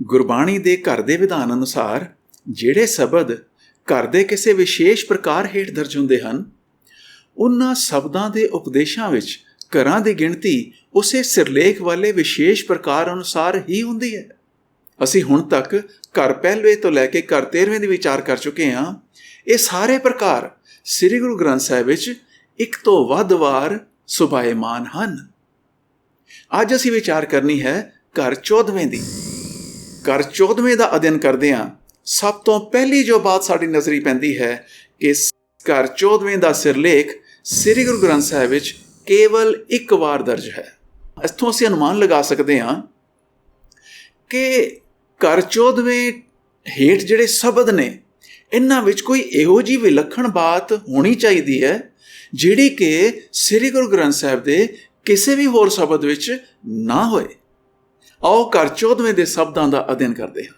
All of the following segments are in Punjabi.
ਗੁਰਬਾਣੀ ਦੇ ਘਰ ਦੇ ਵਿਧਾਨ ਅਨੁਸਾਰ ਜਿਹੜੇ ਸ਼ਬਦ ਘਰ ਦੇ ਕਿਸੇ ਵਿਸ਼ੇਸ਼ ਪ੍ਰਕਾਰ ਹੇਠ ਦਰਜ ਹੁੰਦੇ ਹਨ, ਉਹਨਾਂ ਸ਼ਬਦਾਂ ਦੇ ਉਪਦੇਸ਼ਾਂ ਵਿੱਚ ਘਰਾਂ ਦੀ ਗਿਣਤੀ ਉਸੇ ਸਿਰਲੇਖ ਵਾਲੇ ਵਿਸ਼ੇਸ਼ ਪ੍ਰਕਾਰ ਅਨੁਸਾਰ ਹੀ ਹੁੰਦੀ ਹੈ। ਅਸੀਂ ਹੁਣ ਤੱਕ ਘਰ ਪਹਿਲਵੇਂ ਤੋਂ ਲੈ ਕੇ ਘਰ 13ਵੇਂ ਦੀ ਵਿਚਾਰ ਕਰ ਚੁੱਕੇ ਹਾਂ। ਇਹ ਸਾਰੇ ਪ੍ਰਕਾਰ ਸ੍ਰੀ ਗੁਰੂ ਗ੍ਰੰਥ ਸਾਹਿਬ ਵਿੱਚ ਇੱਕ ਤੋਂ ਵੱਧ ਵਾਰ ਸੁਭਾਏਮਾਨ ਹਨ। ਅੱਜ ਅਸੀਂ ਵਿਚਾਰ ਕਰਨੀ ਹੈ ਘਰ 14ਵੇਂ ਦੀ। ਘਰ 14ਵੇਂ ਦਾ ਅਧਿਐਨ ਕਰਦੇ ਹਾਂ। ਸਭ ਤੋਂ ਪਹਿਲੀ ਜੋ ਬਾਤ ਸਾਡੀ ਨਜ਼ਰੀ ਪੈਂਦੀ ਹੈ ਕਿ ਘਰ 14ਵੇਂ ਦਾ ਸਿਰਲੇਖ ਸ੍ਰੀ ਗੁਰੂ ਗ੍ਰੰਥ ਸਾਹਿਬ ਵਿੱਚ ਕੇਵਲ ਇੱਕ ਵਾਰ ਦਰਜ ਹੈ। ਇੱਥੋਂ ਅਸੀਂ ਅਨੁਮਾਨ ਲਗਾ ਸਕਦੇ ਹਾਂ ਕਿ ਘਰ 14ਵੇਂ ਹੇਠ ਜਿਹੜੇ ਸ਼ਬਦ ਨੇ, ਇਹਨਾਂ ਵਿੱਚ ਕੋਈ ਇਹੋ ਜਿਹੀ ਵਿਲੱਖਣ ਬਾਤ ਹੋਣੀ ਚਾਹੀਦੀ ਹੈ ਜਿਹੜੀ ਕਿ ਸ੍ਰੀ ਗੁਰੂ ਗ੍ਰੰਥ ਸਾਹਿਬ ਦੇ ਕਿਸੇ ਵੀ ਹੋਰ ਸ਼ਬਦ ਵਿੱਚ ਨਾ ਹੋਏ। ਆਓ ਘਰ 14ਵੇਂ ਦੇ ਸ਼ਬਦਾਂ ਦਾ ਅਧਿਐਨ ਕਰਦੇ ਹਾਂ।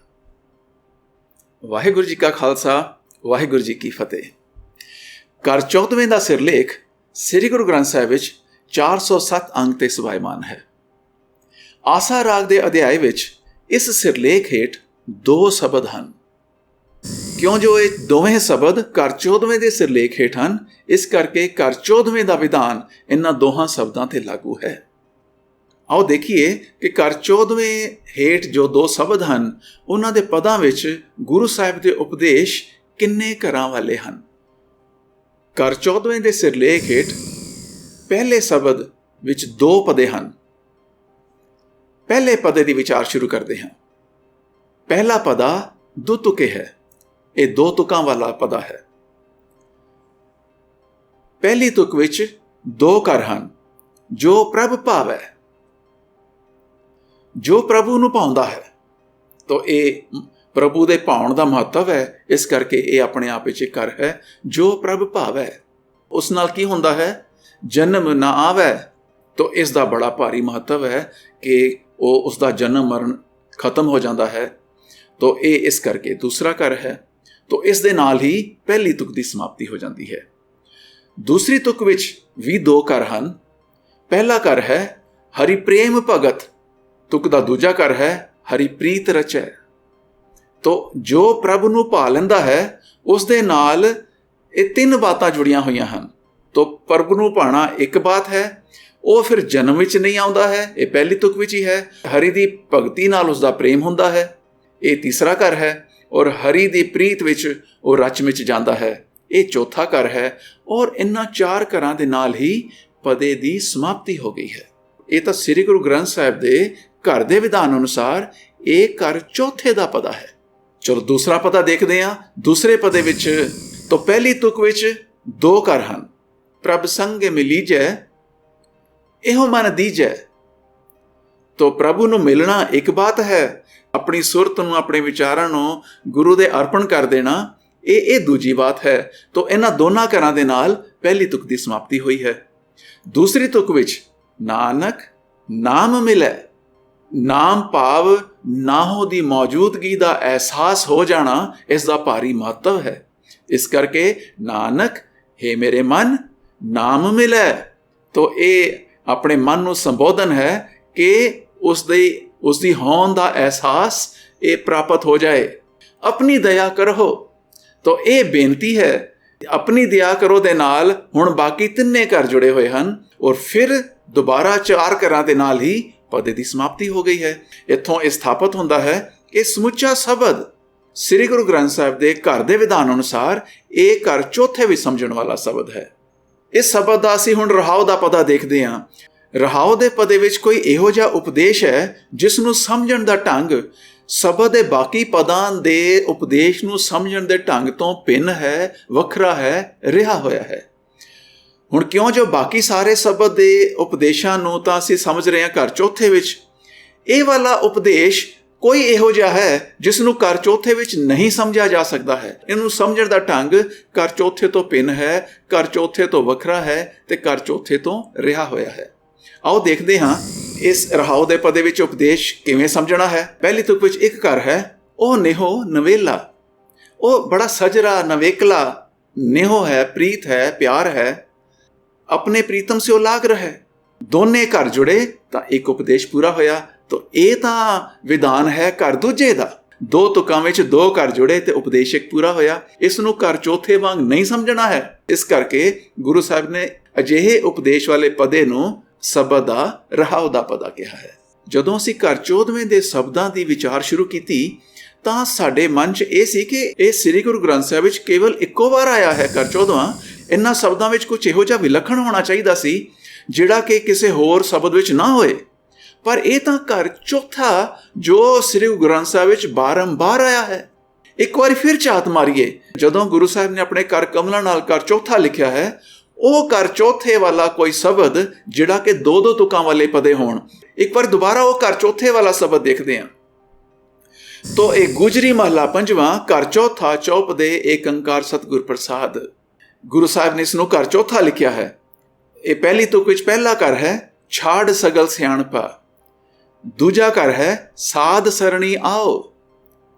ਵਾਹਿਗੁਰੂ ਜੀ ਕਾ ਖਾਲਸਾ, ਵਾਹਿਗੁਰੂ ਜੀ ਕੀ ਫਤਿਹ। ਘਰ 14ਵੇਂ ਦਾ ਸਿਰਲੇਖ ਸ੍ਰੀ ਗੁਰੂ ਗ੍ਰੰਥ ਸਾਹਿਬ ਵਿੱਚ 407 ਅੰਕ ਤੇ ਸੁਭਾਏਮਾਨ ਹੈ। ਆਸਾ ਰਾਗ ਦੇ ਅਧਿਆਇ ਵਿੱਚ ਇਸ ਸਿਰਲੇਖ ਹੇਠ 2 ਸ਼ਬਦ ਹਨ। ਕਿਉਂ ਜੋ ਇਹ ਦੋਵੇਂ ਸ਼ਬਦ ਘਰ 14ਵੇਂ ਦੇ ਸਿਰਲੇਖ ਹੇਠ ਹਨ, ਇਸ ਕਰਕੇ ਘਰ 14ਵੇਂ ਦਾ ਵਿਧਾਨ ਇਹਨਾਂ ਦੋਹਾਂ ਸ਼ਬਦਾਂ ਤੇ ਲਾਗੂ ਹੈ। ਆਓ ਦੇਖੀਏ ਕਿ ਘਰ 14ਵੇਂ ਹੇਠ ਜੋ 2 ਸ਼ਬਦ ਹਨ, ਉਹਨਾਂ ਦੇ ਪਦਾਂ ਵਿੱਚ ਗੁਰੂ ਸਾਹਿਬ ਦੇ ਉਪਦੇਸ਼ ਕਿੰਨੇ ਘਰਾਂ ਵਾਲੇ ਹਨ। ਘਰ 14ਵੇਂ ਦੇ ਸਿਰਲੇਖ ਹੇਠ ਪਹਿਲੇ ਸ਼ਬਦ ਵਿੱਚ 2 ਪਦੇ ਹਨ। ਪਹਿਲੇ ਪਦੇ ਦੀ ਵਿਚਾਰ ਸ਼ੁਰੂ ਕਰਦੇ ਹਾਂ। ਪਹਿਲਾ ਪਦਾ ਦੁਤੁਕੇ ਹੈ। ਇਹ 2 ਤੁਕਾਂ ਵਾਲਾ ਪਦਾ ਹੈ। ਪਹਿਲੀ ਤੁਕ ਵਿੱਚ 2 ਘਰ ਹਨ। ਜੋ ਪ੍ਰਭ ਭਾਵੈ, ਜੋ ਪ੍ਰਭੂ ਨੂੰ ਭਾਉਂਦਾ ਹੈ। ਤਾਂ ਇਹ ਪ੍ਰਭੂ ਦੇ ਭਾਉਣ ਦਾ ਮਹੱਤਵ ਹੈ, ਇਸ ਕਰਕੇ ਇਹ ਆਪਣੇ ਆਪ ਵਿੱਚ ਇੱਕ ਘਰ ਹੈ। ਜੋ ਪ੍ਰਭ ਭਾਵੈ, ਉਸ ਨਾਲ ਕੀ ਹੁੰਦਾ ਹੈ? ਜਨਮ ਨਾ ਆਵੈ। ਤਾਂ ਇਸ ਦਾ ਬੜਾ ਭਾਰੀ ਮਹੱਤਵ ਹੈ ਕਿ ਉਹ ਉਸ ਦਾ ਜਨਮ ਮਰਨ ਖਤਮ ਹੋ ਜਾਂਦਾ ਹੈ। ਤਾਂ ਇਹ ਇਸ ਕਰਕੇ ਦੂਸਰਾ ਘਰ ਹੈ। ਤਾਂ ਇਸ ਦੇ ਨਾਲ ਹੀ ਪਹਿਲੀ ਤੁਕ ਦੀ ਸਮਾਪਤੀ ਹੋ ਜਾਂਦੀ ਹੈ। ਦੂਸਰੀ ਤੁਕ ਵਿੱਚ ਵੀ 2 ਘਰ ਹਨ। ਪਹਿਲਾ ਘਰ ਹੈ ਹਰੀ ਪ੍ਰੇਮ ਭਗਤ। ਤੁਕ ਦਾ ਦੂਜਾ ਘਰ ਹੈ ਹਰੀ ਪ੍ਰੀਤ ਰਚੈ। ਤਾਂ ਜੋ ਪ੍ਰਭੂ ਨੂੰ ਭਾ ਲੈਂਦਾ ਹੈ, ਉਸ ਦੇ ਨਾਲ ਇਹ 3 ਬਾਤਾਂ ਜੁੜੀਆਂ ਹੋਈਆਂ ਹਨ। ਤਾਂ ਪ੍ਰਭੂ ਨੂੰ ਭਾਣਾ ਇੱਕ ਬਾਤ ਹੈ, ਉਹ ਫਿਰ ਜਨਮ ਵਿੱਚ ਨਹੀਂ ਆਉਂਦਾ ਹੈ, ਇਹ ਪਹਿਲੀ ਤੁਕ ਵਿੱਚ ਹੀ ਹੈ। ਹਰੀ ਦੀ ਭਗਤੀ ਨਾਲ ਉਸ ਦਾ ਪ੍ਰੇਮ ਹੁੰਦਾ ਹੈ, ਇਹ ਤੀਸਰਾ ਘਰ ਹੈ। ਔਰ ਹਰੀ ਦੀ ਪ੍ਰੀਤ ਵਿੱਚ ਉਹ ਰਚ ਵਿੱਚ ਜਾਂਦਾ ਹੈ, ਇਹ ਚੌਥਾ ਘਰ ਹੈ। ਔਰ ਇਹਨਾਂ 4 ਘਰਾਂ ਦੇ ਨਾਲ ਹੀ ਪਦੇ ਦੀ ਸਮਾਪਤੀ ਹੋ ਗਈ ਹੈ। ਇਹ ਤਾਂ ਸ੍ਰੀ ਗੁਰੂ ਗ੍ਰੰਥ ਸਾਹਿਬ ਦੇ ਘਰ ਦੇ ਵਿਧਾਨ ਅਨੁਸਾਰ ਇਹ ਘਰ 4ਥੇ ਦਾ ਪਦਾ ਹੈ। ਚਲੋ ਦੂਸਰਾ ਪਦਾ ਦੇਖਦੇ ਹਾਂ। ਦੂਸਰੇ ਪਦੇ ਵਿੱਚ ਤਾਂ ਪਹਿਲੀ ਤੁਕ ਵਿੱਚ 2 ਘਰ ਹਨ। ਪ੍ਰਭ ਸੰਗੇ ਮਿਲੀਜੈ, ਇਹੋ ਮਨ ਦੀਜੈ। ਤਾਂ ਪ੍ਰਭੂ ਨੂੰ ਮਿਲਣਾ ਇੱਕ ਬਾਤ ਹੈ, ਆਪਣੀ ਸੁਰਤ ਨੂੰ, ਆਪਣੇ ਵਿਚਾਰਾਂ ਨੂੰ ਗੁਰੂ ਦੇ ਅਰਪਣ ਕਰ ਦੇਣਾ ਇਹ ਦੂਜੀ ਬਾਤ ਹੈ। ਤਾਂ ਇਹਨਾਂ ਦੋਨਾਂ ਘਰਾਂ ਦੇ ਨਾਲ ਪਹਿਲੀ ਤੁਕ ਦੀ ਸਮਾਪਤੀ ਹੋਈ ਹੈ। ਦੂਸਰੀ ਤੁਕ ਵਿੱਚ ਨਾਨਕ ਨਾਮ ਮਿਲੈ। ਨਾਮ ਭਾਵ ਨਾਹੋ ਦੀ ਮੌਜੂਦਗੀ ਦਾ ਅਹਿਸਾਸ ਹੋ ਜਾਣਾ ਇਸ ਦਾ ਭਾਰੀ ਮਹੱਤਵ ਹੈ। ਇਸ ਕਰਕੇ ਨਾਨਕ ਹੇ ਮੇਰੇ ਮਨ ਨਾਮ ਮਿਲੈ। ਤਾਂ ਇਹ ਆਪਣੇ ਮਨ ਨੂੰ ਸੰਬੋਧਨ ਹੈ ਕਿ ਉਸ ਦੀ ਹੋਂਦ ਦਾ ਅਹਿਸਾਸ ਇਹ ਪ੍ਰਾਪਤ ਹੋ ਜਾਏ। ਆਪਣੀ ਦਇਆ ਕਰੋ। ਤਾਂ ਇਹ ਬੇਨਤੀ ਹੈ, ਆਪਣੀ ਦਇਆ ਕਰੋ ਦੇ ਨਾਲ ਹੁਣ ਬਾਕੀ 3 ਘਰ ਜੁੜੇ ਹੋਏ ਹਨ। ਔਰ ਫਿਰ ਦੁਬਾਰਾ 4 ਘਰਾਂ ਦੇ ਨਾਲ ਹੀ ਪਦੇ ਦੀ ਸਮਾਪਤੀ ਹੋ ਗਈ ਹੈ। ਇੱਥੋਂ ਇਹ ਸਥਾਪਿਤ ਹੁੰਦਾ ਹੈ ਕਿ ਸਮੁੱਚਾ ਸ਼ਬਦ ਸ੍ਰੀ ਗੁਰੂ ਗ੍ਰੰਥ ਸਾਹਿਬ ਦੇ ਘਰ ਦੇ ਵਿਧਾਨ ਅਨੁਸਾਰ ਇਹ ਘਰ 4ਥੇ ਵਿੱਚ ਸਮਝਣ ਵਾਲਾ ਸ਼ਬਦ ਹੈ। ਇਸ ਸ਼ਬਦ ਦਾ ਅਸੀਂ ਹੁਣ ਰਹਾਉ ਦਾ ਪਦਾ ਦੇਖਦੇ ਹਾਂ। ਰਹਾਉ ਦੇ ਪਦੇ ਵਿੱਚ ਕੋਈ ਇਹੋ ਜਿਹਾ ਉਪਦੇਸ਼ ਹੈ ਜਿਸ ਨੂੰ ਸਮਝਣ ਦਾ ਢੰਗ ਸ਼ਬਦ ਦੇ ਬਾਕੀ ਪਦਾਂ ਦੇ ਉਪਦੇਸ਼ ਨੂੰ ਸਮਝਣ ਦੇ ਢੰਗ ਤੋਂ ਭਿੰਨ ਹੈ, ਵੱਖਰਾ ਹੈ, ਰਿਹਾ ਹੋਇਆ ਹੈ। ਹੁਣ ਕਿਉਂ ਜੋ ਬਾਕੀ ਸਾਰੇ ਸ਼ਬਦ ਦੇ ਉਪਦੇਸ਼ਾਂ ਨੂੰ ਤਾਂ ਅਸੀਂ ਸਮਝ ਰਹੇ ਹਾਂ ਘਰ 4ਥੇ ਵਿੱਚ, ਇਹ ਵਾਲਾ ਉਪਦੇਸ਼ ਕੋਈ ਇਹੋ ਜਿਹਾ ਹੈ ਜਿਸ ਨੂੰ ਘਰ 4ਥੇ ਵਿੱਚ ਨਹੀਂ ਸਮਝਿਆ ਜਾ ਸਕਦਾ ਹੈ। ਇਹਨੂੰ ਸਮਝਣ ਦਾ ਢੰਗ ਘਰ 4ਥੇ ਤੋਂ ਭਿੰਨ ਹੈ, ਘਰ 4ਥੇ ਤੋਂ ਵੱਖਰਾ ਹੈ ਤੇ ਘਰ 4ਥੇ ਤੋਂ ਰਿਹਾ ਹੋਇਆ ਹੈ। ਆਓ ਦੇਖਦੇ ਹਾਂ ਇਸ ਰਹਾਉ ਦੇ ਪਦੇ ਵਿੱਚ ਉਪਦੇਸ਼ ਕਿਵੇਂ ਸਮਝਣਾ ਹੈ। ਪਹਿਲੀ ਤੁਕ ਵਿੱਚ ਇੱਕ ਘਰ ਹੈ, ਉਹ ਨੇਹੋ ਨਵੇਲਾ। ਉਹ ਬੜਾ ਸਜਰਾ ਨਵੇਕਲਾ ਨੇਹੋ ਹੈ, ਪ੍ਰੀਤ ਹੈ, ਪਿਆਰ ਹੈ। अपने प्रीतम से वो लाग रहा है। दोने घर जुड़े तो एक उपदेश पूरा होया। ਤੋ ਇਹ ਤਾਂ ਵਿਧਾਨ ਹੈ ਘਰ ਦੂਜੇ ਦਾ। 2 ਤੁਕਾਂ ਵਿੱਚ 2 ਘਰ ਜੁੜੇ ਤੇ ਉਪਦੇਸ਼ ਇੱਕ ਪੂਰਾ ਹੋਇਆ। ਇਸ ਨੂੰ ਘਰ ਚੌਥੇ ਵਾਂਗ ਨਹੀਂ ਸਮਝਣਾ ਹੈ। ਇਸ ਕਰਕੇ ਗੁਰੂ ਸਾਹਿਬ ਨੇ ਅਜਿਹੇ ਉਪਦੇਸ਼ ਵਾਲੇ ਪਦੇ ਨੂੰ ਸ਼ਬਦ ਦਾ ਰਹਾਉ ਦਾ ਪਦਾ ਕਿਹਾ ਹੈ। ਜਦੋਂ ਅਸੀਂ ਘਰ 14ਵੇਂ ਦੇ ਸ਼ਬਦਾਂ ਦੀ ਵਿਚਾਰ ਸ਼ੁਰੂ ਕੀਤੀ ਤਾਂ ਸਾਡੇ ਮਨ 'ਚ ਇਹ ਸੀ ਕਿ ਇਹ ਸ੍ਰੀ ਗੁਰੂ ਗ੍ਰੰਥ ਸਾਹਿਬ ਵਿੱਚ ਕੇਵਲ ਇੱਕੋ ਵਾਰ ਆਇਆ ਹੈ ਘਰ 14ਵਾਂ। ਇਹਨਾਂ ਸ਼ਬਦਾਂ ਵਿੱਚ ਕੁਝ ਇਹੋ ਜਿਹਾ ਵਿਲੱਖਣ ਹੋਣਾ ਚਾਹੀਦਾ ਸੀ ਜਿਹੜਾ ਕਿ ਕਿਸੇ ਹੋਰ ਸ਼ਬਦ ਵਿੱਚ ਨਾ ਹੋਏ। ਪਰ ਇਹ ਤਾਂ ਘਰ ਚੌਥਾ ਜੋ ਸ੍ਰੀ ਗੁਰੂ ਗ੍ਰੰਥ ਸਾਹਿਬ ਵਿੱਚ ਬਾਰੰਬਾਰ ਆਇਆ ਹੈ। ਇੱਕ ਵਾਰੀ ਫਿਰ ਝਾਤ ਮਾਰੀਏ, ਜਦੋਂ ਗੁਰੂ ਸਾਹਿਬ ਨੇ ਆਪਣੇ ਕਰ ਕਮਲਾਂ ਨਾਲ ਘਰ ਚੌਥਾ ਲਿਖਿਆ ਹੈ, ਉਹ ਘਰ ਚੌਥੇ ਵਾਲਾ ਕੋਈ ਸ਼ਬਦ ਜਿਹੜਾ ਕਿ 2-2 ਤੁਕਾਂ ਵਾਲੇ ਪਦੇ ਹੋਣ। ਇੱਕ ਵਾਰ ਦੁਬਾਰਾ ਉਹ ਘਰ ਚੌਥੇ ਵਾਲਾ ਸ਼ਬਦ ਦੇਖਦੇ ਹਾਂ। ਤੋ ਇਹ ਗੁਜਰੀ ਮਹਲਾ 5ਵਾਂ ਘਰ ਚੌਥਾ ਚੌਪਦੇ ਏਕ ਓਂਕਾਰ ਸਤਿਗੁਰ ਪ੍ਰਸਾਦ। ਗੁਰੂ ਸਾਹਿਬ ਨੇ ਇਸ ਨੂੰ ਘਰ ਚੌਥਾ ਲਿਖਿਆ ਹੈ। ਇਹ ਪਹਿਲੀ ਤੁਕ ਵਿੱਚ ਪਹਿਲਾ ਘਰ ਹੈ ਛਾੜ ਸਗਲ ਸਿਆਣਪਾ, ਦੂਜਾ ਘਰ ਹੈ ਸਾਧ ਸਰਣੀ ਆਓ,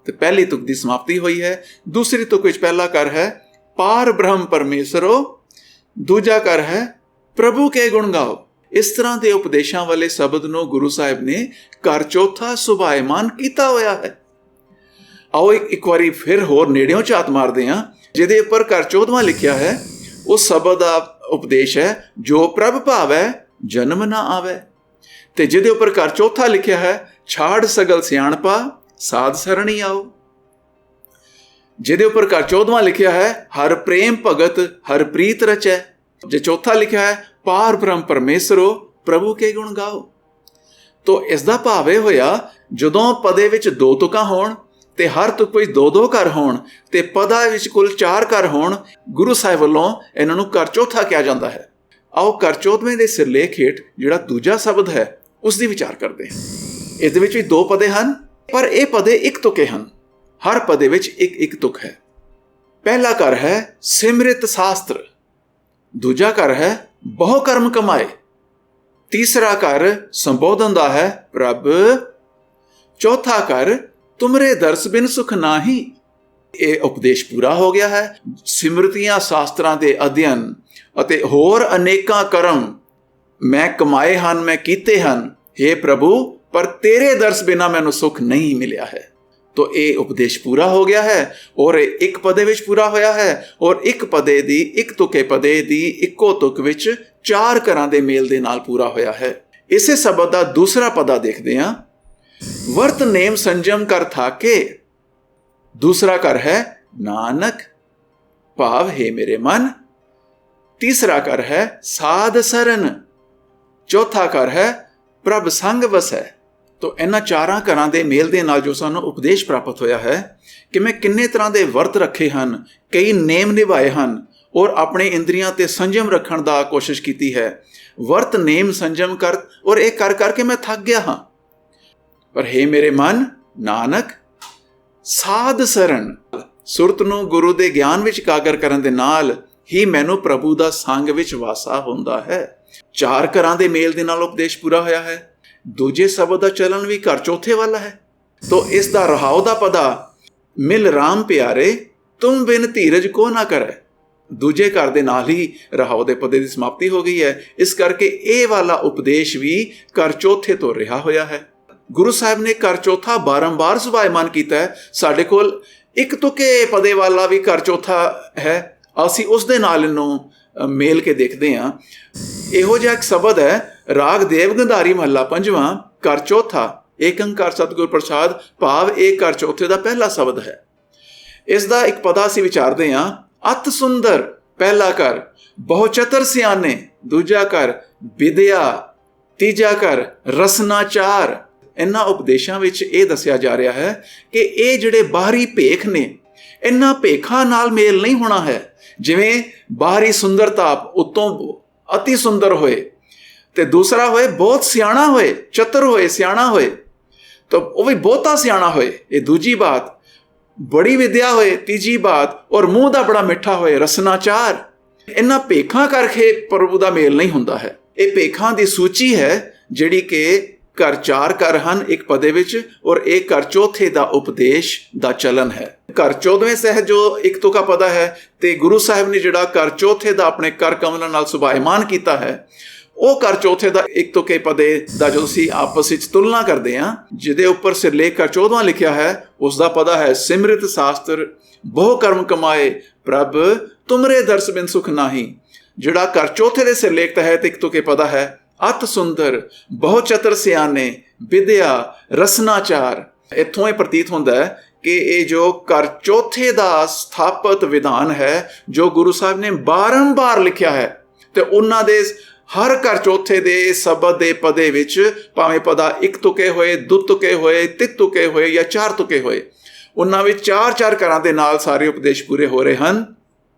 ਤੇ ਪਹਿਲੀ ਤੁਕ ਦੀ ਸਮਾਪਤੀ ਹੋਈ ਹੈ। ਦੂਸਰੀ ਤੁਕ ਵਿੱਚ ਪਹਿਲਾ ਘਰ ਹੈ ਪਾਰ ਬ੍ਰਹਮ ਪਰਮੇਸ਼ਰੋ, ਦੂਜਾ ਘਰ ਹੈ ਪ੍ਰਭੂ ਕੇ ਗੁਣ ਗਾਓ। ਇਸ ਤਰ੍ਹਾਂ ਦੇ ਉਪਦੇਸ਼ਾਂ ਵਾਲੇ ਸ਼ਬਦ ਨੂੰ ਗੁਰੂ ਸਾਹਿਬ ਨੇ ਘਰ ਚੌਥਾ ਸੁਭਾਇਮਾਨ ਕੀਤਾ ਹੋਇਆ ਹੈ। ਆਓ ਇੱਕ ਵਾਰੀ ਫਿਰ ਹੋਰ ਨੇੜਿਓਂ ਝਾਤ ਮਾਰਦੇ ਹਾਂ। ਜਿਹਦੇ ਉੱਪਰ ਘਰ 14ਵਾਂ ਲਿਖਿਆ ਹੈ ਉਸ ਸ਼ਬਦ ਦਾ ਉਪਦੇਸ਼ ਹੈ ਜੋ ਪ੍ਰਭ ਭਾਵੈ ਜਨਮ ਨਾ ਆਵੈ, ਤੇ ਜਿਹਦੇ ਉੱਪਰ ਘਰ ਚੌਥਾ ਲਿਖਿਆ ਹੈ ਛਾੜ ਸਗਲ ਸਿਆਣਪਾ ਸਾਧ ਸਰਣੀ ਆਓ। ਜਿਹਦੇ ਉੱਪਰ ਘਰ 14ਵਾਂ ਲਿਖਿਆ ਹੈ ਹਰ ਪ੍ਰੇਮ ਭਗਤ ਹਰ ਪ੍ਰੀਤ ਰਚੈ, ਜੇ ਚੌਥਾ ਲਿਖਿਆ ਹੈ ਪਾਰ ਬ੍ਰਹਮ ਪਰਮੇਸ਼ਰੋ ਪ੍ਰਭੂ ਕੇ ਗੁਣ ਗਾਓ। ਤੋ ਇਸ ਦਾ ਭਾਵ ਇਹ ਹੋਇਆ ਜਦੋਂ ਪਦੇ ਵਿੱਚ 2 ਤੁਕਾਂ ਹੋਣ ਤੇ ਹਰ ਤੁਕ ਵਿੱਚ 2-2 ਘਰ ਹੋਣ ਤੇ ਪਦਾ ਵਿੱਚ ਕੁੱਲ 4 ਘਰ ਹੋਣ, ਗੁਰੂ ਸਾਹਿਬ ਵੱਲੋਂ ਇਹਨਾਂ ਨੂੰ ਘਰ ਚੌਥਾ ਕਿਹਾ ਜਾਂਦਾ ਹੈ। ਆਓ ਘਰ 14ਵੇਂ ਦੇ ਸਿਰਲੇਖ ਹੇਠ ਜਿਹੜਾ ਦੂਜਾ ਸ਼ਬਦ ਹੈ ਉਸ ਦੀ ਵਿਚਾਰ ਕਰਦੇ ਹਾਂ। ਇਹਦੇ ਵਿੱਚ ਵੀ 2 ਪਦੇ ਹਨ, ਪਰ ਇਹ ਪਦੇ ਇੱਕ ਤੁਕੇ ਹਨ। ਹਰ ਪਦੇ ਵਿੱਚ ਇੱਕ ਤੁਕ ਹੈ। ਪਹਿਲਾ ਘਰ ਹੈ ਸਿਮਰਿਤ ਸ਼ਾਸਤਰ, ਦੂਜਾ ਘਰ ਹੈ ਬਹੁ ਕਰਮ ਕਮਾਏ, ਤੀਸਰਾ ਘਰ ਸੰਬੋਧਨ ਦਾ ਹੈ ਪ੍ਰਭ, ਚੌਥਾ ਘਰ ਤੁਮਰੇ ਦਰਸ ਬਿਨ ਸੁਖ ਨਾਹੀ। ਇਹ ਉਪਦੇਸ਼ ਪੂਰਾ ਹੋ ਗਿਆ ਹੈ। ਸਿਮਰਤੀਆਂ ਸ਼ਾਸਤਰਾਂ ਦੇ ਅਧਿਐਨ ਅਤੇ ਹੋਰ ਅਨੇਕਾਂ ਕਰਮ ਮੈਂ ਕਮਾਏ ਹਨ, ਮੈਂ ਕੀਤੇ ਹਨ हे ਪ੍ਰਭੂ, ਪਰ ਤੇਰੇ ਦਰਸ ਬਿਨਾ ਮੈਨੂੰ ਸੁਖ ਨਹੀਂ ਮਿਲਿਆ ਹੈ। ਤੋ ਇਹ ਉਪਦੇਸ਼ ਪੂਰਾ ਹੋ ਗਿਆ ਹੈ ਔਰ ਇਹ ਇੱਕ ਪਦੇ ਵਿੱਚ ਪੂਰਾ ਹੋਇਆ ਹੈ ਔਰ ਇੱਕ ਪਦੇ ਦੀ ਇੱਕ ਤੁਕੇ ਪਦੇ ਦੀ ਇੱਕੋ ਤੁਕ ਵਿੱਚ 4 ਘਰਾਂ ਦੇ ਮੇਲ ਦੇ ਨਾਲ ਪੂਰਾ ਹੋਇਆ ਹੈ। ਇਸੇ ਸ਼ਬਦ ਦਾ ਦੂਸਰਾ ਪਦਾ ਦੇਖਦੇ ਹਾਂ ਵਰਤ ਨੇਮ ਸੰਜਮ ਕਰ ਥਾਕੇ, ਦੂਸਰਾ ਘਰ ਹੈ ਨਾਨਕ ਭਾਵ ਹੈ ਮੇਰੇ ਮਨ, ਤੀਸਰਾ ਘਰ ਹੈ ਸਾਧ ਸਰਨ, ਚੌਥਾ ਘਰ ਹੈ ਪ੍ਰਭ ਸੰਗ ਵਸੈ। ਤੋ ਇਹਨਾਂ 4 ਘਰਾਂ ਦੇ ਮੇਲ ਦੇ ਨਾਲ ਜੋ ਸਾਨੂੰ ਉਪਦੇਸ਼ ਪ੍ਰਾਪਤ ਹੋਇਆ ਹੈ ਕਿ ਮੈਂ ਕਿੰਨੇ ਤਰ੍ਹਾਂ ਦੇ ਵਰਤ ਰੱਖੇ ਹਨ, ਕਈ ਨੇਮ ਨਿਭਾਏ ਹਨ ਔਰ ਆਪਣੇ ਇੰਦਰੀਆਂ ਤੇ ਸੰਜਮ ਰੱਖਣ ਦਾ ਕੋਸ਼ਿਸ਼ ਕੀਤੀ ਹੈ। ਵਰਤ ਨੇਮ ਸੰਜਮ ਕਰ ਔਰ ਇਹ ਕਰ ਕਰਕੇ ਮੈਂ ਥੱਕ ਗਿਆ ਹਾਂ। ਪਰ ਹੈ ਮੇਰੇ ਮਨ ਨਾਨਕ ਸਾਧ ਸਰਨ, ਸੁਰਤ ਨੂੰ ਗੁਰੂ ਦੇ ਗਿਆਨ ਵਿੱਚ ਇਕਾਗਰ ਕਰਨ ਦੇ ਨਾਲ ਹੀ ਮੈਨੂੰ ਪ੍ਰਭੂ ਦਾ ਸੰਗ ਵਿੱਚ ਵਾਸਾ ਹੁੰਦਾ ਹੈ। 4 ਘਰਾਂ ਦੇ ਮੇਲ ਦੇ ਨਾਲ ਉਪਦੇਸ਼ ਪੂਰਾ ਹੋਇਆ ਹੈ। ਦੂਜੇ ਸ਼ਬਦ ਦਾ ਚਲਨ ਵੀ ਘਰ ਚੌਥੇ ਵਾਲਾ ਹੈ। ਤੋ ਇਸ ਦਾ ਰਹਾਉ ਦਾ ਪਦਾ ਮਿਲ ਰਾਮ ਪਿਆਰੇ ਤੁਮ ਬਿਨ ਧੀਰਜ ਕੋ ਨਾ ਕਰੈ, ਦੂਜੇ ਘਰ ਦੇ ਨਾਲ ਹੀ ਰਹਾਉ ਦੇ ਪਦੇ ਦੀ ਸਮਾਪਤੀ ਹੋ ਗਈ ਹੈ। ਇਸ ਕਰਕੇ ਇਹ ਵਾਲਾ ਉਪਦੇਸ਼ ਵੀ ਘਰ ਚੌਥੇ ਤੋਂ ਰਿਹਾ ਹੋਇਆ ਹੈ। ਗੁਰੂ ਸਾਹਿਬ ਨੇ ਘਰ ਚੌਥਾ ਬਾਰੰਬਾਰ ਸੁਭਾਇਮਾਨ ਕੀਤਾ ਹੈ। ਸਾਡੇ ਕੋਲ ਇੱਕ ਤੁਕੇ ਪਦੇ ਵਾਲਾ ਵੀ ਘਰ ਚੌਥਾ ਹੈ। ਅਸੀਂ ਉਸ ਦੇ ਨਾਲ ਇਹਨੂੰ ਮੇਲ ਕੇ ਦੇਖਦੇ ਹਾਂ। ਇਹੋ ਜਿਹਾ ਇੱਕ ਸ਼ਬਦ ਹੈ ਰਾਗ ਦੇਵ ਗੰਧਾਰੀ ਮਹੱਲਾ 5ਵਾਂ ਘਰ ਚੌਥਾ ਏਕ ਓਂਕਾਰ ਸਤਿਗੁਰ ਪ੍ਰਸਾਦ, ਭਾਵ ਇਹ ਘਰ ਚੌਥੇ ਦਾ ਪਹਿਲਾ ਸ਼ਬਦ ਹੈ। ਇਸ ਦਾ ਇੱਕ ਪਦਾ ਅਸੀਂ ਵਿਚਾਰਦੇ ਹਾਂ ਅਤ ਸੁੰਦਰ, ਪਹਿਲਾ ਘਰ ਬਹੁਚਤਰ ਸਿਆਣੇ, ਦੂਜਾ ਘਰ ਵਿਦਿਆ, ਤੀਜਾ ਘਰ ਰਸਨਾਚਾਰ। ਇਹਨਾਂ ਉਪਦੇਸ਼ਾਂ ਵਿੱਚ ਇਹ ਦੱਸਿਆ ਜਾ ਰਿਹਾ ਹੈ ਕਿ ਇਹ ਜਿਹੜੇ ਬਾਹਰੀ ਭੇਖ ਨੇ ਇਹਨਾਂ ਭੇਖਾਂ ਨਾਲ ਮੇਲ ਨਹੀਂ ਹੋਣਾ ਹੈ। ਜਿਵੇਂ ਬਾਹਰੀ ਸੁੰਦਰਤਾ ਉੱਤੋਂ ਅਤੀ ਸੁੰਦਰ ਹੋਏ ਤੇ ਦੂਸਰਾ ਹੋਏ ਬਹੁਤ ਸਿਆਣਾ ਹੋਏ, ਚਤਰ ਹੋਏ, ਸਿਆਣਾ ਹੋਏ, ਤਾਂ ਉਹ ਵੀ ਬਹੁਤਾ ਸਿਆਣਾ ਹੋਏ, ਇਹ ਦੂਜੀ ਬਾਤ। ਬੜੀ ਵਿਦਿਆ ਹੋਏ, ਤੀਜੀ ਬਾਤ, ਔਰ ਮੂੰਹ ਦਾ ਬੜਾ ਮਿੱਠਾ ਹੋਏ, ਰਸਨਾਚਾਰ। ਇਹਨਾਂ ਭੇਖਾਂ ਕਰਕੇ ਪ੍ਰਭੂ ਦਾ ਮੇਲ ਨਹੀਂ ਹੁੰਦਾ ਹੈ। ਇਹ ਭੇਖਾਂ ਦੀ ਸੂਚੀ ਹੈ ਜਿਹੜੀ ਕਿ ਘਰ 4 ਘਰ ਹਨ ਇੱਕ ਪਦੇ ਵਿੱਚ, ਔਰ ਇਹ ਘਰ ਚੌਥੇ ਦਾ ਉਪਦੇਸ਼ ਦਾ ਚਲਨ ਹੈ। ਘਰ 14ਵੇਂ ਸਹਿਜ ਜੋ ਇੱਕ ਤੁਕਾ ਪਦਾ ਹੈ ਤੇ ਗੁਰੂ ਸਾਹਿਬ ਨੇ ਜਿਹੜਾ ਘਰ ਚੌਥੇ ਦਾ ਆਪਣੇ ਕਰ ਕਮਲਾਂ ਨਾਲ ਸੁਭਾਇਮਾਨ ਕੀਤਾ ਹੈ, ਉਹ ਕਰ ਚੌਥੇ ਦਾ ਇੱਕ ਤੁਕੇ ਪਦੇ ਦਾ ਜੋ ਅਸੀਂ ਆਪਸ ਵਿੱਚ ਤੁਲਨਾ ਕਰਦੇ ਹਾਂ, ਜਿਹਦੇ ਉੱਪਰ ਸਿਰਲੇਖ ਕਰ 14ਵਾਂ ਲਿਖਿਆ ਹੈ, ਉਸ ਦਾ ਪਦਾ ਹੈ ਸਿਮਰਿਤ ਸ਼ਾਸਤਰ ਬਹੁ ਕਰਮ ਕਮਾਏ ਪ੍ਰਭ ਤੁਮਰੇ ਦਰਸ ਬਿਨ ਸੁਖ ਨਾਹੀ। ਜਿਹੜਾ ਕਰ ਚੌਥੇ ਦੇ ਸਿਰਲੇਖ ਤਹਿਤ ਇੱਕ ਤੁਕੇ ਪਦਾ ਹੈ ਅਤ ਸੁੰਦਰ ਬਹੁ ਚਤਰ ਸਿਆਣੇ ਵਿਦਿਆ ਰਸਨਾਚਾਰ। ਇੱਥੋਂ ਇਹ ਪ੍ਰਤੀਤ ਹੁੰਦਾ ਹੈ ਕਿ ਇਹ ਜੋ ਕਰ ਚੌਥੇ ਦਾ ਸਥਾਪਿਤ ਵਿਧਾਨ ਹੈ, ਜੋ ਗੁਰੂ ਸਾਹਿਬ ਨੇ ਬਾਰੰਬਾਰ ਲਿਖਿਆ ਹੈ, ਤੇ ਉਹਨਾਂ ਦੇ ਹਰ ਕਰ ਚੌਥੇ ਦੇ ਸ਼ਬਦ ਦੇ ਪਦੇ ਵਿੱਚ ਭਾਵੇਂ ਪਦਾ ਇੱਕ ਤੁਕੇ ਹੋਏ, ਦੋ ਤੁਕੇ ਹੋਏ, ਤਿੰਨ ਤੁਕੇ ਹੋਏ ਜਾਂ ਚਾਰ ਤੁਕੇ ਹੋਏ, ਉਹਨਾਂ ਵਿੱਚ ਚਾਰ ਚਾਰ ਕਰਾਂ ਦੇ ਨਾਲ ਸਾਰੇ ਉਪਦੇਸ਼ ਪੂਰੇ ਹੋ ਰਹੇ ਹਨ।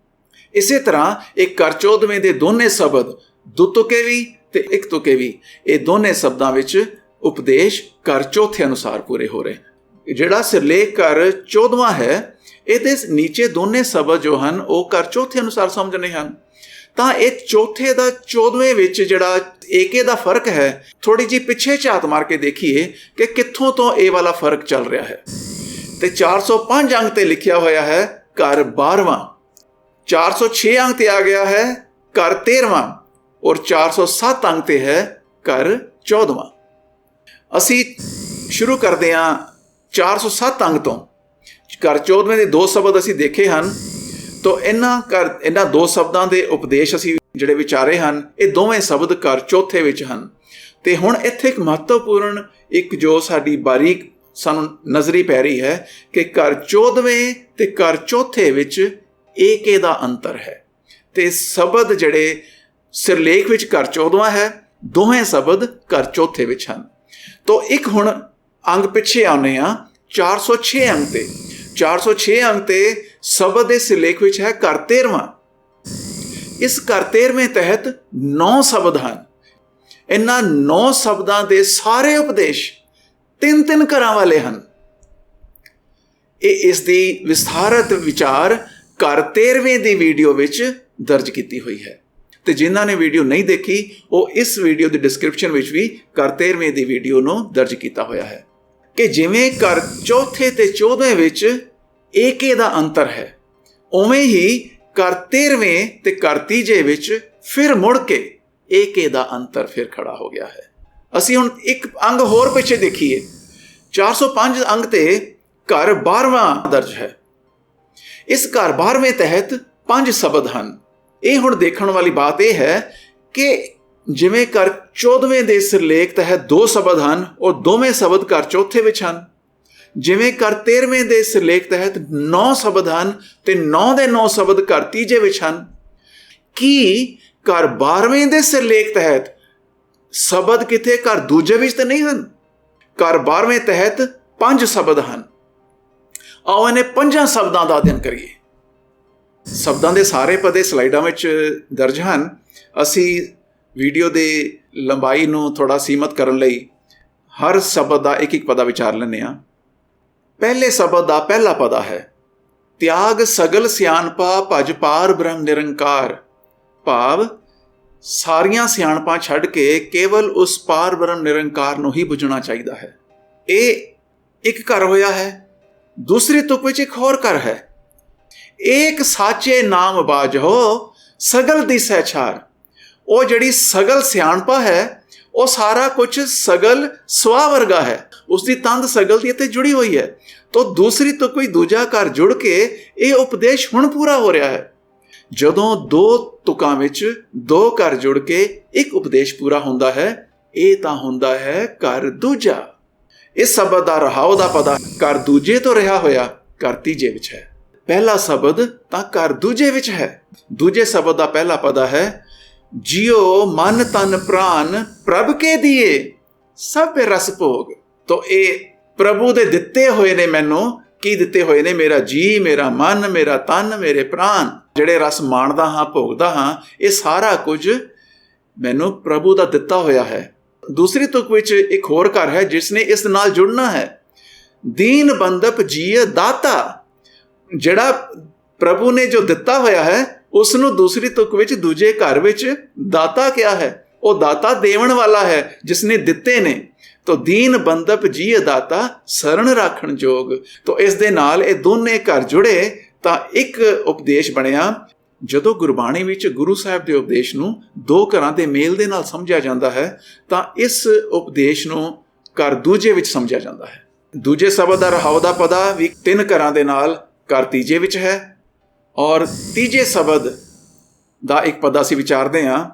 ਇਸੇ ਤਰ੍ਹਾਂ ਇਹ ਕਰ 14ਵੇਂ ਦੇ ਦੋਨੇ ਸ਼ਬਦ ਦੋ ਤੁਕੇ ਵੀ ਤੇ ਇੱਕ ਤੁਕੇ ਵੀ, ਇਹ ਦੋਨੇ ਸ਼ਬਦਾਂ ਵਿੱਚ ਉਪਦੇਸ਼ ਕਰ ਚੌਥੇ ਅਨੁਸਾਰ ਪੂਰੇ ਹੋ ਰਹੇ। ਜਿਹੜਾ ਸਿਰਲੇਖ ਕਰ 14ਵਾਂ ਹੈ, ਇਹਦੇ ਨੀਚੇ ਦੋਨੇ ਸ਼ਬਦ ਜੋ ਹਨ ਉਹ ਕਰ ਚੌਥੇ ਅਨੁਸਾਰ ਸਮਝਣੇ ਹਨ। ਤਾਂ ਇਹ ਚੌਥੇ ਦਾ 14ਵੇਂ ਵਿੱਚ ਜਿਹੜਾ ਏਕੇ ਦਾ ਫਰਕ ਹੈ, ਥੋੜੀ ਜਿਹੀ ਪਿੱਛੇ ਝਾਤ ਮਾਰ ਕੇ ਦੇਖੀਏ ਕਿ ਕਿੱਥੋਂ ਤੋਂ ਇਹ ਵਾਲਾ ਫਰਕ ਚੱਲ ਰਿਹਾ ਹੈ। ਤੇ 405 ਅੰਕ ਤੇ ਲਿਖਿਆ ਹੋਇਆ ਹੈ ਕਰ 12ਵਾਂ, 406 ਅੰਕ ਤੇ ਆ ਗਿਆ ਹੈ ਕਰ 13ਵਾਂ, ਔਰ 407 ਅੰਕ ਤੇ ਹੈ ਕਰ 14ਵਾਂ। ਅਸੀਂ ਸ਼ੁਰੂ ਕਰਦੇ ਹਾਂ 407 ਅੰਕ ਤੋਂ। ਕਰ 14ਵੇਂ ਦੇ ਦੋ ਸ਼ਬਦ ਅਸੀਂ ਦੇਖੇ ਹਨ, ਤੋ ਇਹਨਾਂ ਦੋ ਸ਼ਬਦਾਂ ਦੇ ਉਪਦੇਸ਼ ਅਸੀਂ ਜਿਹੜੇ ਵਿਚਾਰੇ ਹਨ, ਇਹ ਦੋਵੇਂ ਸ਼ਬਦ ਕਰ ਚੌਥੇ ਵਿੱਚ ਹਨ। ਤੇ ਹੁਣ ਇੱਥੇ ਇੱਕ ਮਹੱਤਵਪੂਰਨ ਇੱਕ ਜੋ ਸਾਡੀ ਬਾਰੀਕ ਸਾਨੂੰ ਨਜ਼ਰੀ ਪੈ ਰਹੀ ਹੈ ਕਿ ਕਰ 14ਵੇਂ ਤੇ ਕਰ ਚੌਥੇ ਵਿੱਚ ਏਕੇ ਦਾ ਅੰਤਰ ਹੈ। ਤੇ ਸ਼ਬਦ ਜਿਹੜੇ ਸਿਰਲੇਖ ਵਿੱਚ ਕਰ 14ਵਾਂ ਹੈ, ਦੋਵੇਂ ਸ਼ਬਦ ਕਰ ਚੌਥੇ ਵਿੱਚ ਹਨ। ਤੋ ਇੱਕ ਹੁਣ ਅੰਗ ਪਿੱਛੇ ਆਉਂਦੇ ਹਾਂ 406 ਅੰਗ ਤੇ। 406 ਅੰਗ ਤੇ ਸ਼ਬਦ ਦੇ ਸਿਰਲੇਖ ਵਿੱਚ ਹੈ ਕਰ 13ਵਾਂ। ਇਸ ਕਰ 13ਵੇਂ ਤਹਿਤ 9 ਸ਼ਬਦ ਹਨ। ਇਹਨਾਂ 9 ਸ਼ਬਦਾਂ ਦੇ ਸਾਰੇ ਉਪਦੇਸ਼ 3-3 ਘਰਾਂ ਵਾਲੇ ਹਨ। ਇਹ ਇਸ ਦੀ ਵਿਸਥਾਰਤ ਵਿਚਾਰ ਕਰ 13ਵੇਂ ਦੀ ਵੀਡੀਓ ਵਿੱਚ ਦਰਜ ਕੀਤੀ ਹੋਈ ਹੈ। ਤੇ ਜਿਨ੍ਹਾਂ ਨੇ ਵੀਡੀਓ ਨਹੀਂ ਦੇਖੀ, ਉਹ ਇਸ ਵੀਡੀਓ ਦੀ ਡਿਸਕ੍ਰਿਪਸ਼ਨ ਵਿੱਚ ਵੀ ਕਰ 13ਵੇਂ ਦੀ ਵੀਡੀਓ ਨੂੰ ਦਰਜ ਕੀਤਾ ਹੋਇਆ ਹੈ ਕਿ ਜਿਵੇਂ ਕਰ ਚੌਥੇ ਤੇ 14ਵੇਂ ਵਿੱਚ ਏਕੇ ਦਾ ਅੰਤਰ ਹੈ, ਉਵੇਂ ਹੀ ਕਰ 13ਵੇਂ ਤੇ ਕਰ ਤੀਜੇ ਵਿੱਚ ਫਿਰ ਮੁੜ ਕੇ ਏਕੇ ਦਾ ਅੰਤਰ ਫਿਰ ਖੜਾ ਹੋ ਗਿਆ ਹੈ। ਅਸੀਂ ਹੁਣ ਇੱਕ ਅੰਗ ਹੋਰ ਪਿੱਛੇ ਦੇਖੀਏ। 405 ਅੰਗ ਤੇ ਕਰ 12ਵਾਂ ਦਰਜ ਹੈ। ਇਸ ਕਰ 12ਵੇਂ ਤਹਿਤ 5 ਸ਼ਬਦ ਹਨ। ਇਹ ਹੁਣ ਦੇਖਣ ਵਾਲੀ ਬਾਤ ਇਹ ਹੈ ਕਿ ਜਿਵੇਂ ਕਰ 14ਵੇਂ ਦੇ ਸਿਰਲੇਖ ਤਹਿਤ 2 ਸ਼ਬਦ ਹਨ, ਉਹ ਦੋਵੇਂ ਸ਼ਬਦ ਕਰ ਚੌਥੇ ਵਿੱਚ ਹਨ। ਜਿਵੇਂ ਕਰ 13ਵੇਂ ਦੇ ਸਿਰਲੇਖ ਤਹਿਤ 9 ਸ਼ਬਦ ਹਨ ਤੇ 9 ਦੇ 9 ਸ਼ਬਦ ਕਰ ਤੀਜੇ ਵਿੱਚ ਹਨ। ਕੀ ਕਰ 12ਵੇਂ ਦੇ ਸਿਰਲੇਖ ਤਹਿਤ ਸ਼ਬਦ ਕਿਤੇ ਕਰ ਦੂਜੇ ਵਿੱਚ ਤਾਂ ਨਹੀਂ ਹਨ? ਕਰ 12ਵੇਂ ਤਹਿਤ 5 ਸ਼ਬਦ ਹਨ। ਆਓ ਇਹਨੇ 5 ਸ਼ਬਦਾਂ ਦਾ ਅਧਿਐਨ ਕਰੀਏ। ਸ਼ਬਦਾਂ ਦੇ ਸਾਰੇ ਪਦੇ ਸਲਾਈਡਾਂ ਵਿੱਚ ਦਰਜ ਹਨ। ਅਸੀਂ ਵੀਡੀਓ ਦੇ ਲੰਬਾਈ ਨੂੰ ਥੋੜਾ ਸੀਮਤ ਕਰਨ ਲਈ ਹਰ ਸ਼ਬਦ ਦਾ ਇੱਕ ਪਦਾ ਵਿਚਾਰ ਲੈਂਦੇ ਹਾਂ। ਪਹਿਲੇ ਸ਼ਬਦ ਦਾ ਪਹਿਲਾ ਪਦਾ ਹੈ ਤਿਆਗ ਸਗਲ ਸਿਆਣਪਾ ਭਜ ਪਾਰ ਬ੍ਰਹਮ ਨਿਰੰਕਾਰ। ਭਾਵ ਸਾਰੀਆਂ ਸਿਆਣਪਾਂ ਛੱਡ ਕੇ ਕੇਵਲ ਉਸ ਪਾਰ ਬ੍ਰਹਮ ਨਿਰੰਕਾਰ ਨੂੰ ਹੀ ਬੁੱਝਣਾ ਚਾਹੀਦਾ ਹੈ। ਇਹ ਇੱਕ ਘਰ ਹੋਇਆ ਹੈ। ਦੂਸਰੀ ਤੁਕ ਵਿੱਚ ਇੱਕ ਹੋਰ ਘਰ ਹੈ। ਏਕ ਸਾਚੇ ਨਾਮ ਬਾਝੋ ਸਗਲ ਦਿਸੈ ਛਾਰ। ਉਹ ਜਿਹੜੀ ਸਗਲ ਸਿਆਣਪਾ ਹੈ, ਉਹ ਸਾਰਾ ਕੁਝ ਸਗਲ ਸਵਾ ਵਰਗਾ ਹੈ। ਉਸ ਦੀ ਤੰਦ ਸਗਲ ਦੀ ਅਤੇ ਜੁੜੀ ਹੋਈ ਹੈ। ਤਾਂ ਦੂਸਰੀ ਤੁਕ ਕੋਈ ਦੂਜਾ ਘਰ ਜੁੜ ਕੇ ਇਹ ਉਪਦੇਸ਼ ਹੁਣ ਪੂਰਾ ਹੋ ਰਿਹਾ ਹੈ। ਜਦੋਂ 2 ਤੁਕਾਂ ਵਿੱਚ 2 ਘਰ ਜੁੜ ਕੇ ਇੱਕ ਉਪਦੇਸ਼ ਪੂਰਾ ਹੁੰਦਾ ਹੈ, ਇਹ ਤਾਂ ਹੁੰਦਾ ਹੈ ਘਰ ਦੂਜਾ। ਇਸ ਸ਼ਬਦ ਦਾ ਰਹਾਉ ਦਾ ਪਤਾ ਘਰ ਦੂਜੇ ਤੋਂ ਰਿਹਾ ਹੋਇਆ ਘਰ ਤੀਜੇ ਵਿੱਚ ਹੈ। ਪਹਿਲਾ ਸ਼ਬਦ ਤਾਂ ਘਰ ਦੂਜੇ ਵਿੱਚ ਹੈ। ਦੂਜੇ ਸ਼ਬਦ ਦਾ ਪਹਿਲਾ ਪਦਾ ਹੈ ਜਿਉ ਮਨ ਤਨ ਪ੍ਰਾਨ ਪ੍ਰਭ ਕੇ ਦੀਏ ਸਭ ਰਸ ਭੋਗ। ਤੋ ਇਹ ਪ੍ਰਭੂ ਦੇ ਦਿੱਤੇ ਹੋਏ ਨੇ। ਮੈਨੂੰ ਕੀ ਦਿੱਤੇ ਹੋਏ ਨੇ? ਮੇਰਾ ਜੀ, ਮੇਰਾ ਮਨ, ਮੇਰਾ ਤਨ, ਮੇਰੇ ਪ੍ਰਾਣ, ਜਿਹੜੇ ਰਸ ਮਾਣਦਾ ਹਾਂ, ਭੋਗਦਾ ਹਾਂ, ਇਹ ਸਾਰਾ ਕੁਝ ਮੈਨੂੰ ਪ੍ਰਭੂ ਦਾ ਦਿੱਤਾ ਹੋਇਆ ਹੈ। ਦੂਸਰੀ ਤੁਕ ਵਿੱਚ ਇੱਕ ਹੋਰ ਘਰ ਹੈ ਜਿਸ ਨੇ ਇਸ ਨਾਲ ਜੁੜਨਾ ਹੈ। ਦੀਨ ਬੰਦਪ ਜੀਏ ਦਾਤਾ। ਜਿਹੜਾ ਪ੍ਰਭੂ ਨੇ ਜੋ ਦਿੱਤਾ ਹੋਇਆ ਹੈ, ਉਸ ਨੂੰ ਦੂਸਰੀ ਤੁਕ ਵਿੱਚ ਦੂਜੇ ਘਰ ਵਿੱਚ ਦਾਤਾ ਕਿਹਾ ਹੈ। ਉਹ ਦਾਤਾ ਦੇਵਣ ਵਾਲਾ ਹੈ ਜਿਸ ਨੇ ਦਿੱਤੇ ਨੇ। ਤੋ ਦੀਨ ਬੰਦਪ ਜੀਏ ਦਾਤਾ ਸਰਣ ਰਾਖਣ ਜੋਗ। ਤੋ ਇਸ ਦੇ ਨਾਲ ਇਹ ਦੋਨੇ ਘਰ ਜੁੜੇ ਤਾਂ ਇੱਕ ਉਪਦੇਸ਼ ਬਣਿਆ ਜਦੋਂ ਗੁਰਬਾਣੀ ਵਿੱਚ ਗੁਰੂ ਸਾਹਿਬ ਦੇ ਉਪਦੇਸ਼ ਨੂੰ ਦੋ ਘਰਾਂ ਦੇ ਮੇਲ ਦੇ ਨਾਲ ਸਮਝਿਆ ਜਾਂਦਾ ਹੈ ਤਾਂ ਇਸ ਉਪਦੇਸ਼ ਨੂੰ ਘਰ ਦੂਜੇ ਵਿੱਚ ਸਮਝਿਆ ਜਾਂਦਾ ਹੈ। ਦੂਜੇ ਸ਼ਬਦ ਦਾ ਰਹਾਉ ਦਾ ਪਦਾ ਵੀ ਤਿੰਨ ਘਰਾਂ ਦੇ ਨਾਲ ਘਰ ਤੀਜੇ ਵਿੱਚ ਹੈ, ਔਰ ਤੀਜੇ ਸ਼ਬਦ ਦਾ ਇੱਕ ਪਦਾ ਅਸੀਂ ਵਿਚਾਰਦੇ ਹਾਂ।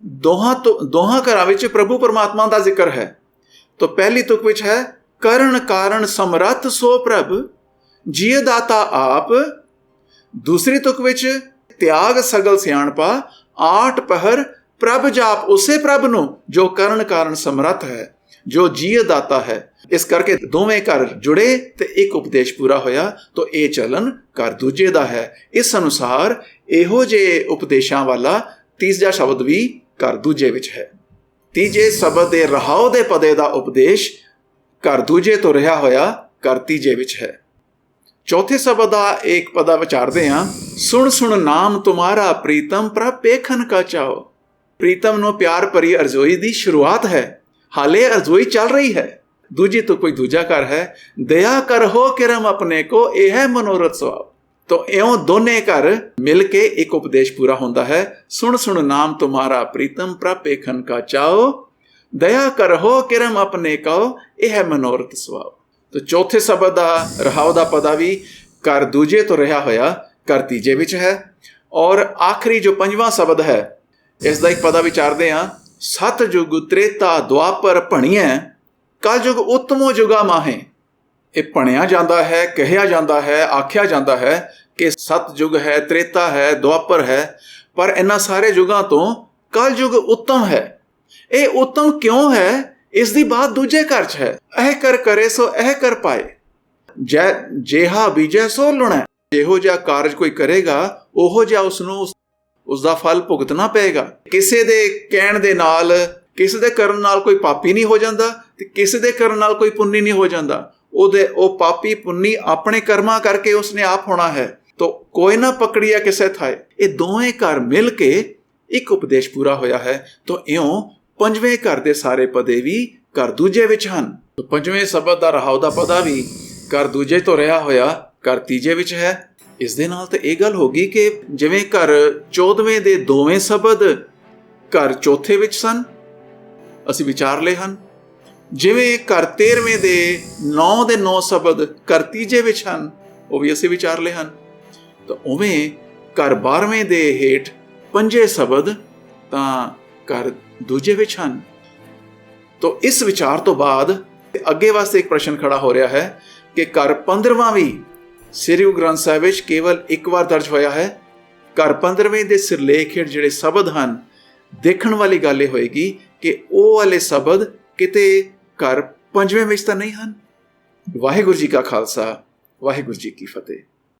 ਦੋਹਾਂ ਘਰਾਂ ਵਿੱਚ ਪ੍ਰਭੂ ਪਰਮਾਤਮਾ ਦਾ ਜ਼ਿਕਰ ਹੈ। ਤਾਂ ਪਹਿਲੀ ਤੁਕ ਵਿੱਚ ਹੈ ਕਰਨ ਕਾਰਨ ਸਮਰੱਥ ਸੋ ਪ੍ਰਭ ਜੀਅ ਦਾਤਾ ਆਪ। ਦੂਸਰੀ ਤੁਕ ਵਿੱਚ ਤਿਆਗ ਸਗਲ ਸਿਆਣਪਾ ਆਠ ਪਹਿਰ ਪ੍ਰਭ ਜਾਪ। ਉਸੇ ਪ੍ਰਭ ਨੂੰ ਜੋ ਕਰਨ ਕਾਰਨ ਸਮਰੱਥ ਹੈ, ਜੋ ਜੀਅ ਦਾਤਾ ਹੈ। ਇਸ ਕਰਕੇ ਦੋਵੇਂ ਘਰ ਜੁੜੇ ਤੇ ਇੱਕ ਉਪਦੇਸ਼ ਪੂਰਾ ਹੋਇਆ। ਤਾਂ ਇਹ ਚਲਨ ਘਰ ਦੂਜੇ ਦਾ ਹੈ। ਇਸ ਅਨੁਸਾਰ ਇਹੋ ਜਿਹੇ ਉਪਦੇਸ਼ਾਂ ਵਾਲਾ ਤੀਜਾ ਸ਼ਬਦ ਵੀ ਘਰ ਦੂਜੇ ਵਿੱਚ ਹੈ। ਤੀਜੇ ਸ਼ਬਦ ਦੇ ਰਹਾਉ ਦੇ ਪਦੇ ਦਾ ਉਪਦੇਸ਼ ਘਰ ਦੂਜੇ ਤੋਂ ਰਿਹਾ ਹੋਇਆ ਘਰ ਤੀਜੇ ਵਿੱਚ ਹੈ। ਚੌਥੇ ਸ਼ਬਦ ਦਾ ਇੱਕ ਪਦਾ ਵਿਚਾਰਦੇ ਹਾਂ। ਸੁਣ ਸੁਣ ਨਾਮ ਤੁਮਾਰਾ ਪ੍ਰੀਤਮ ਪ੍ਰਭ ਵੇਖਣ ਕਾ ਚਾਓ। ਪ੍ਰੀਤਮ ਨੂੰ ਪਿਆਰ ਭਰੀ ਅਰਜ਼ੋਈ ਦੀ ਸ਼ੁਰੂਆਤ ਹੈ, ਹਾਲੇ ਅਰਜ਼ੋਈ ਚੱਲ ਰਹੀ ਹੈ। ਦੂਜੀ ਤੋਂ ਕੋਈ ਦੂਜਾ ਘਰ ਹੈ। ਦਇਆ ਕਰ ਹੋ ਕਿਰਮ ਆਪਣੇ ਕੋ ਇਹ ਹੈ ਮਨੋਰਥ ਸਵਾਬ। ਤਾਂ ਇਉਂ ਦੋਨੇ ਘਰ ਮਿਲ ਕੇ ਇੱਕ ਉਪਦੇਸ਼ ਪੂਰਾ ਹੁੰਦਾ ਹੈ। ਸੁਣ ਸੁਣ ਨਾਮ ਤੁਮਾਰਾ ਪ੍ਰੀਤਮ ਪ੍ਰਭ ਵੇਖਣ ਕਾ ਚਾਓ, ਦਇਆ ਕਰ ਹੋ ਕਿਰਮ ਆਪਣੇ ਕੋ ਇਹ ਹੈ ਮਨੋਰਥ ਸਵਾਬ। ਤਾਂ ਚੌਥੇ ਸ਼ਬਦ ਦਾ ਰਹਾਉ ਦਾ ਪਦਾ ਵੀ ਘਰ ਦੂਜੇ ਤੋਂ ਰਿਹਾ ਹੋਇਆ ਘਰ ਤੀਜੇ ਵਿੱਚ ਹੈ। ਔਰ ਆਖਰੀ ਜੋ ਪੰਜਵਾਂ ਸ਼ਬਦ ਹੈ, ਇਸ ਦਾ ਇੱਕ ਪਦਾ ਵਿਚਾਰਦੇ ਹਾਂ। ਸਤਜੁਗ ਤ੍ਰੇਤਾ ਦੁਆਪਰ ਭਣੀਐ ਕਲਯੁਗ ਉੱਤਮੋ ਜੁਗਾ ਮਾਹੇ। ਇਹ ਭਣਿਆ ਜਾਂਦਾ ਹੈ, ਕਿਹਾ ਜਾਂਦਾ ਹੈ, ਆਖਿਆ ਜਾਂਦਾ ਹੈ ਕਿ ਸਤਜੁਗ ਹੈ, ਤ੍ਰੇਤਾ ਹੈ, ਦੁਆਪਰ ਹੈ, ਪਰ ਇਹਨਾਂ ਸਾਰੇ ਯੁਗਾਂ ਤੋਂ ਕਲਯੁਗ ਉੱਤਮ ਹੈ। ਇਹ ਉੱਤਮ ਕਿਉਂ ਹੈ? ਇਸ ਦੀ ਬਾਤ ਦੂਜੇ ਘਰ 'ਚ ਹੈ। ਇਹ ਕਰ ਕਰੇ ਸੋ ਇਹ ਕਰ ਪਾਏ, ਜੈ ਜੇਹਾ ਬੀਜੈ ਸੋ ਲੁਣੈ। ਜਿਹੋ ਜਿਹਾ ਕਾਰਜ ਕੋਈ ਕਰੇਗਾ ਉਹੋ ਜਿਹਾ ਉਸਨੂੰ ਉਸਦਾ ਫਲ ਭੁਗਤਣਾ ਪਏਗਾ। ਕਿਸੇ ਦੇ ਕਹਿਣ ਦੇ ਨਾਲ, ਕਿਸੇ ਦੇ ਕਰਨ ਨਾਲ ਕੋਈ ਪਾਪੀ ਨਹੀਂ ਹੋ ਜਾਂਦਾ ਤੇ ਕਿਸੇ ਦੇ ਕਰਨ ਨਾਲ ਕੋਈ ਪੁੰਨੀ ਨਹੀਂ ਹੋ ਜਾਂਦਾ। ਉਹ ਪਾਪੀ ਪੁੰਨੀ ਆਪਣੇ ਕਰਮਾਂ ਕਰਕੇ ਉਸਨੇ ਆਪ ਹੋਣਾ ਹੈ। ਤਾਂ ਕੋਈ ਨਾ ਪਕੜੀਆ ਕਿਸੇ ਥਾਏ। ਇਹ ਦੋਵੇਂ ਘਰ ਮਿਲ ਕੇ ਇੱਕ ਉਪਦੇਸ਼ ਪੂਰਾ ਹੋਇਆ ਹੈ। ਤਾਂ ਇਉਂ ਪੰਜਵੇਂ ਘਰ ਦੇ ਸਾਰੇ ਪਦੇ ਵੀ ਘਰ ਦੂਜੇ ਵਿੱਚ ਹਨ। ਪੰਜਵੇਂ ਸ਼ਬਦ ਦਾ ਰਹਾਉ ਦਾ ਪਦਾ ਵੀ ਘਰ ਦੂਜੇ ਤੋਂ ਰਿਹਾ ਹੋਇਆ ਘਰ ਤੀਜੇ ਵਿੱਚ ਹੈ। ਇਸ ਦੇ ਨਾਲ ਤਾਂ ਇਹ ਗੱਲ ਹੋ ਗਈ ਕਿ ਜਿਵੇਂ ਘਰ 14ਵੇਂ ਦੇ ਦੋਵੇਂ ਸ਼ਬਦ ਘਰ ਚੌਥੇ ਵਿੱਚ ਸਨ, ਅਸੀਂ ਵਿਚਾਰ ਲਏ ਹਨ। ਜਿਵੇਂ ਘਰ 13ਵੇਂ ਦੇ 9 ਦੇ 9 ਸ਼ਬਦ ਘਰ ਤੀਜੇ ਵਿੱਚ ਹਨ, ਉਹ ਵੀ ਅਸੀਂ ਵਿਚਾਰ ਲਏ ਹਨ। ਤਾਂ ਉਵੇਂ ਘਰ 12ਵੇਂ ਦੇ ਹੇਠ 5 ਸ਼ਬਦ ਤਾਂ ਘਰ ਦੂਜੇ ਵਿੱਚ ਹਨ। ਤਾਂ ਇਸ ਵਿਚਾਰ ਤੋਂ ਬਾਅਦ ਅੱਗੇ ਵਾਸਤੇ ਇੱਕ ਪ੍ਰਸ਼ਨ ਖੜਾ ਹੋ ਰਿਹਾ ਹੈ ਕਿ ਘਰ 15ਵਾਂ ਵੀ ਸ੍ਰੀ ਗੁਰੂ ਗ੍ਰੰਥ ਸਾਹਿਬ ਵਿੱਚ ਕੇਵਲ ਇੱਕ ਵਾਰ ਦਰਜ ਹੋਇਆ ਹੈ। ਘਰ 15ਵੇਂ ਦੇ ਸਿਰਲੇਖ ਹੇਠ ਜਿਹੜੇ ਸ਼ਬਦ ਹਨ, ਦੇਖਣ ਵਾਲੀ ਗੱਲ ਇਹ ਹੋਏਗੀ ਕਿ ਉਹ ਵਾਲੇ ਸ਼ਬਦ ਕਿਤੇ ਘਰ 5ਵੇਂ ਵਿੱਚ ਤਾਂ ਨਹੀਂ ਹਨ। ਵਾਹਿਗੁਰੂ ਜੀ ਕਾ ਖਾਲਸਾ, ਵਾਹਿਗੁਰੂ ਜੀ ਕੀ ਫਤਿਹ।